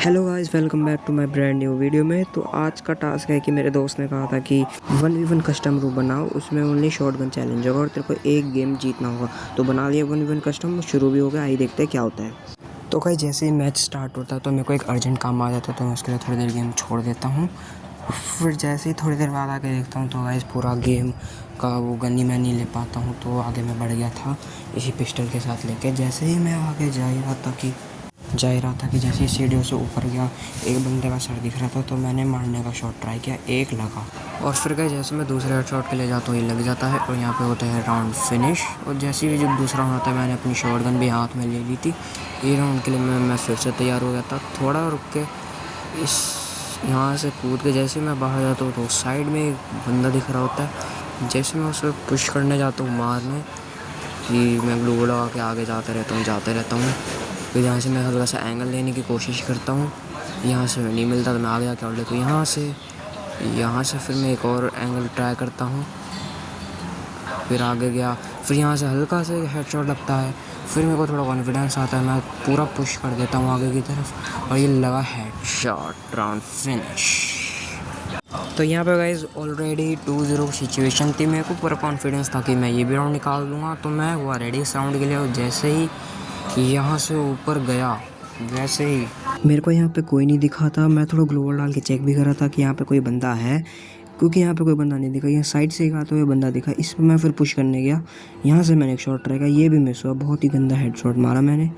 Hello guys, welcome back to my brand new video में। तो आज का टास्क है कि मेरे दोस्त ने कहा था कि 1v1 कस्टम रूम बनाओ, उसमें ओनली शॉटगन चैलेंज होगा और तेरे को एक गेम जीतना होगा। तो बना लिया 1v1 कस्टम, शुरू भी हो गया। आइए देखते हैं क्या होता है। तो गाइस जैसे ही मैच स्टार्ट होता है तो मेरे को एक अर्जेंट काम आ जाता है, तो मैं उसके लिए थोड़ी देर गेम छोड़ देता हूँ। फिर जैसे ही थोड़ी देर बाद आके देखता हूँ तो गाइस पूरा गेम का वो गन ही मैं नहीं ले पाता हूँ। तो आगे मैं बढ़ गया था इसी पिस्टल के साथ लेके। जैसे ही मैं आगे जा ही रहा था कि जैसे ही सीढ़ियों से ऊपर गया, एक बंदे का सर दिख रहा था, तो मैंने मारने का शॉट ट्राई किया, एक लगा। और फिर गए जैसे मैं दूसरे शॉट के लिए जाता हूँ, ये लग जाता है और यहाँ पे होता है राउंड फिनिश। और जैसे ही जब दूसरा होता है, मैंने अपनी शॉटगन भी हाथ में ले ली थी। ये राउंड के लिए मैं फिर से तैयार हो गया था। थोड़ा रुक के इस यहाँ से कूद के जैसे मैं बाहर जाता हूँ तो साइड में एक बंदा दिख रहा होता है। जैसे मैं उसे पुश करने जाता हूँ मारने, कि मैं ग्लू लगा के आगे जाते रहता हूँ। फिर यहाँ से मैं हल्का सा एंगल लेने की कोशिश करता हूँ, यहाँ से नहीं मिलता तो मैं आगे जाके और लेता हूँ यहाँ से फिर मैं एक और एंगल ट्राई करता हूँ। फिर आगे गया, फिर यहाँ से हल्का से हेडशॉट लगता है। फिर मेरे को थोड़ा कॉन्फिडेंस आता है, मैं पूरा पुश कर देता हूँ आगे की तरफ और ये लगा हेडशॉट, राउंड फिनिश। तो यहाँ पे गाइज ऑलरेडी 2-0 सिचुएशन थी। मेरे को पूरा कॉन्फिडेंस था कि मैं ये भी राउंड निकाल दूँगा। तो मैं हुआ रेडी इस राउंड के लिए। और जैसे ही यहाँ से ऊपर गया, वैसे ही मेरे को यहाँ पे कोई नहीं दिखा था। मैं थोड़ा ग्लोबल डाल के चेक भी कर रहा था कि यहाँ पे कोई बंदा है, क्योंकि यहाँ पे कोई बंदा नहीं दिखा। यहाँ साइड से एक आता हुआ बंदा दिखा, इस पर मैं फिर पुश करने गया। यहाँ से मैंने एक शॉट ट्राई किया, ये भी मिस हुआ, बहुत ही गंदा हेडशॉट मारा मैंने।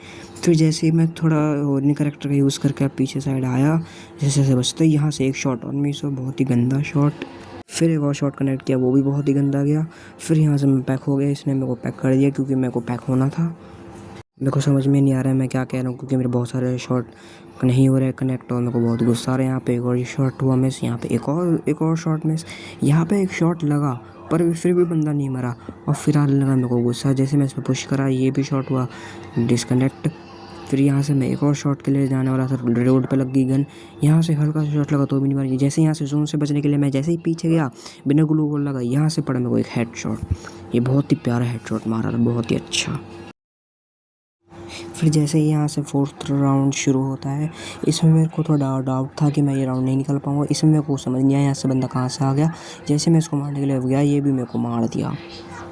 फिर जैसे ही मैं थोड़ा होर्नी करेक्टर का यूज़ करके पीछे साइड आया, जैसे जैसे बचते यहाँ से एक शॉट और मिस हुआ, बहुत ही गंदा शॉट। फिर एक और शॉट कनेक्ट किया, वो भी बहुत ही गंदा गया। फिर यहाँ से मैं पैक हो गया, इसने मेरे को पैक कर दिया क्योंकि मेरे को पैक होना था। मेरे को समझ में नहीं आ रहा है मैं क्या कह रहा हूँ, क्योंकि मेरे बहुत सारे शॉट नहीं हो रहे कनेक्ट और मेरे को बहुत गुस्सा आ रहा है। यहाँ पे एक और शॉट हुआ मिस, यहाँ पे एक और शॉट मिस, यहाँ पे एक शॉट लगा पर फिर भी बंदा नहीं मरा। और फिर आने लगा मेरे को गुस्सा, जैसे मैं इस पर पुश करा, ये भी शॉट हुआ डिस्कनेक्ट। फिर यहाँ से मैं एक और शॉट के लिए जाने वाला था, रोड पे लग गई गन। यहाँ से हल्का सा शॉट लगा तो भी नहीं मारी। जैसे यहाँ से जोन से बचने के लिए मैं जैसे ही पीछे गया, बिना ग्लू वॉल लगा, यहाँ से पड़ा मेरे को एक हेड शॉट। ये बहुत ही प्यारा हेड शॉट मारा था, बहुत ही अच्छा। फिर जैसे ही यहाँ से 4th राउंड शुरू होता है, इसमें मेरे को थोड़ा डाउट था कि मैं ये राउंड नहीं निकल पाऊँगा। इसमें मेरे को समझ नहीं आया यहाँ से बंदा कहाँ से आ गया। जैसे मैं इसको मारने के लिए गया, ये भी मेरे को मार दिया।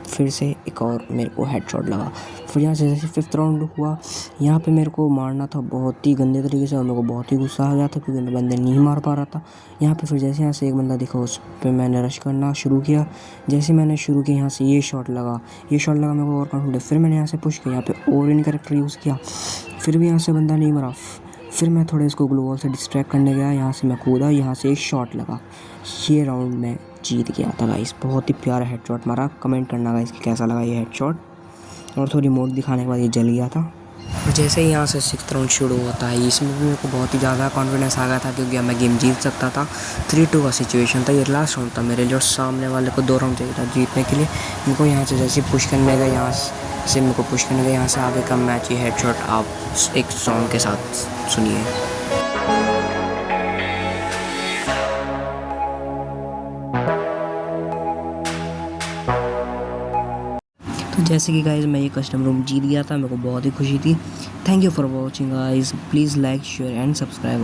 फिर से एक और मेरे को हेडशॉट लगा। फिर यहाँ से जैसे 5th राउंड हुआ, यहाँ पे मेरे को मारना था बहुत ही गंदे तरीके से और मेरे को बहुत ही गुस्सा आ गया था क्योंकि मैं बंदे नहीं मार पा रहा था। यहाँ पे फिर जैसे यहाँ से एक बंदा दिखा, उस पर मैंने रश करना शुरू किया। जैसे मैंने शुरू किया, यहाँ से ये शॉट लगा मेरे को और कॉन्फिडेंस। फिर मैंने यहाँ से पुश किया, यहाँ पे और इन करेक्टर यूज़ किया, फिर भी यहाँ से बंदा नहीं मरा। फिर मैं थोड़े इसको ग्लू वॉल से डिस्ट्रैक्ट करने गया, यहाँ से मैं कूदा, यहाँ से एक शॉट लगा। ये राउंड में जीत गया था गाइस। बहुत ही प्यारा हेडशॉट मारा। कमेंट करना गाइस कि कैसा लगा ये हेडशॉट। और थोड़ी मोड दिखाने के बाद ये जल गया था। और जैसे ही यहाँ से 6th राउंड शुरू होता है, इसमें भी मेरे को बहुत ही ज़्यादा कॉन्फिडेंस आ गया था क्योंकि मैं गेम जीत सकता था। 3-2 का सिचुएशन था। ये लास्ट राउंड था मेरे लिए और सामने वाले को 2 राउंड चाहिए था जीतने के लिए। मेरे को यहाँ से जैसे पुश करने गया, यहाँ से मेरे को पुश करने गया, यहाँ से आगे का मैच ये हेडशॉट आप एक सॉन्ग के साथ सुनिए। तो जैसे कि गाइज़ मैं ये कस्टम रूम जीत गया था, मेरे को बहुत ही खुशी थी। Thank you for watching guys. Please like, share and subscribe.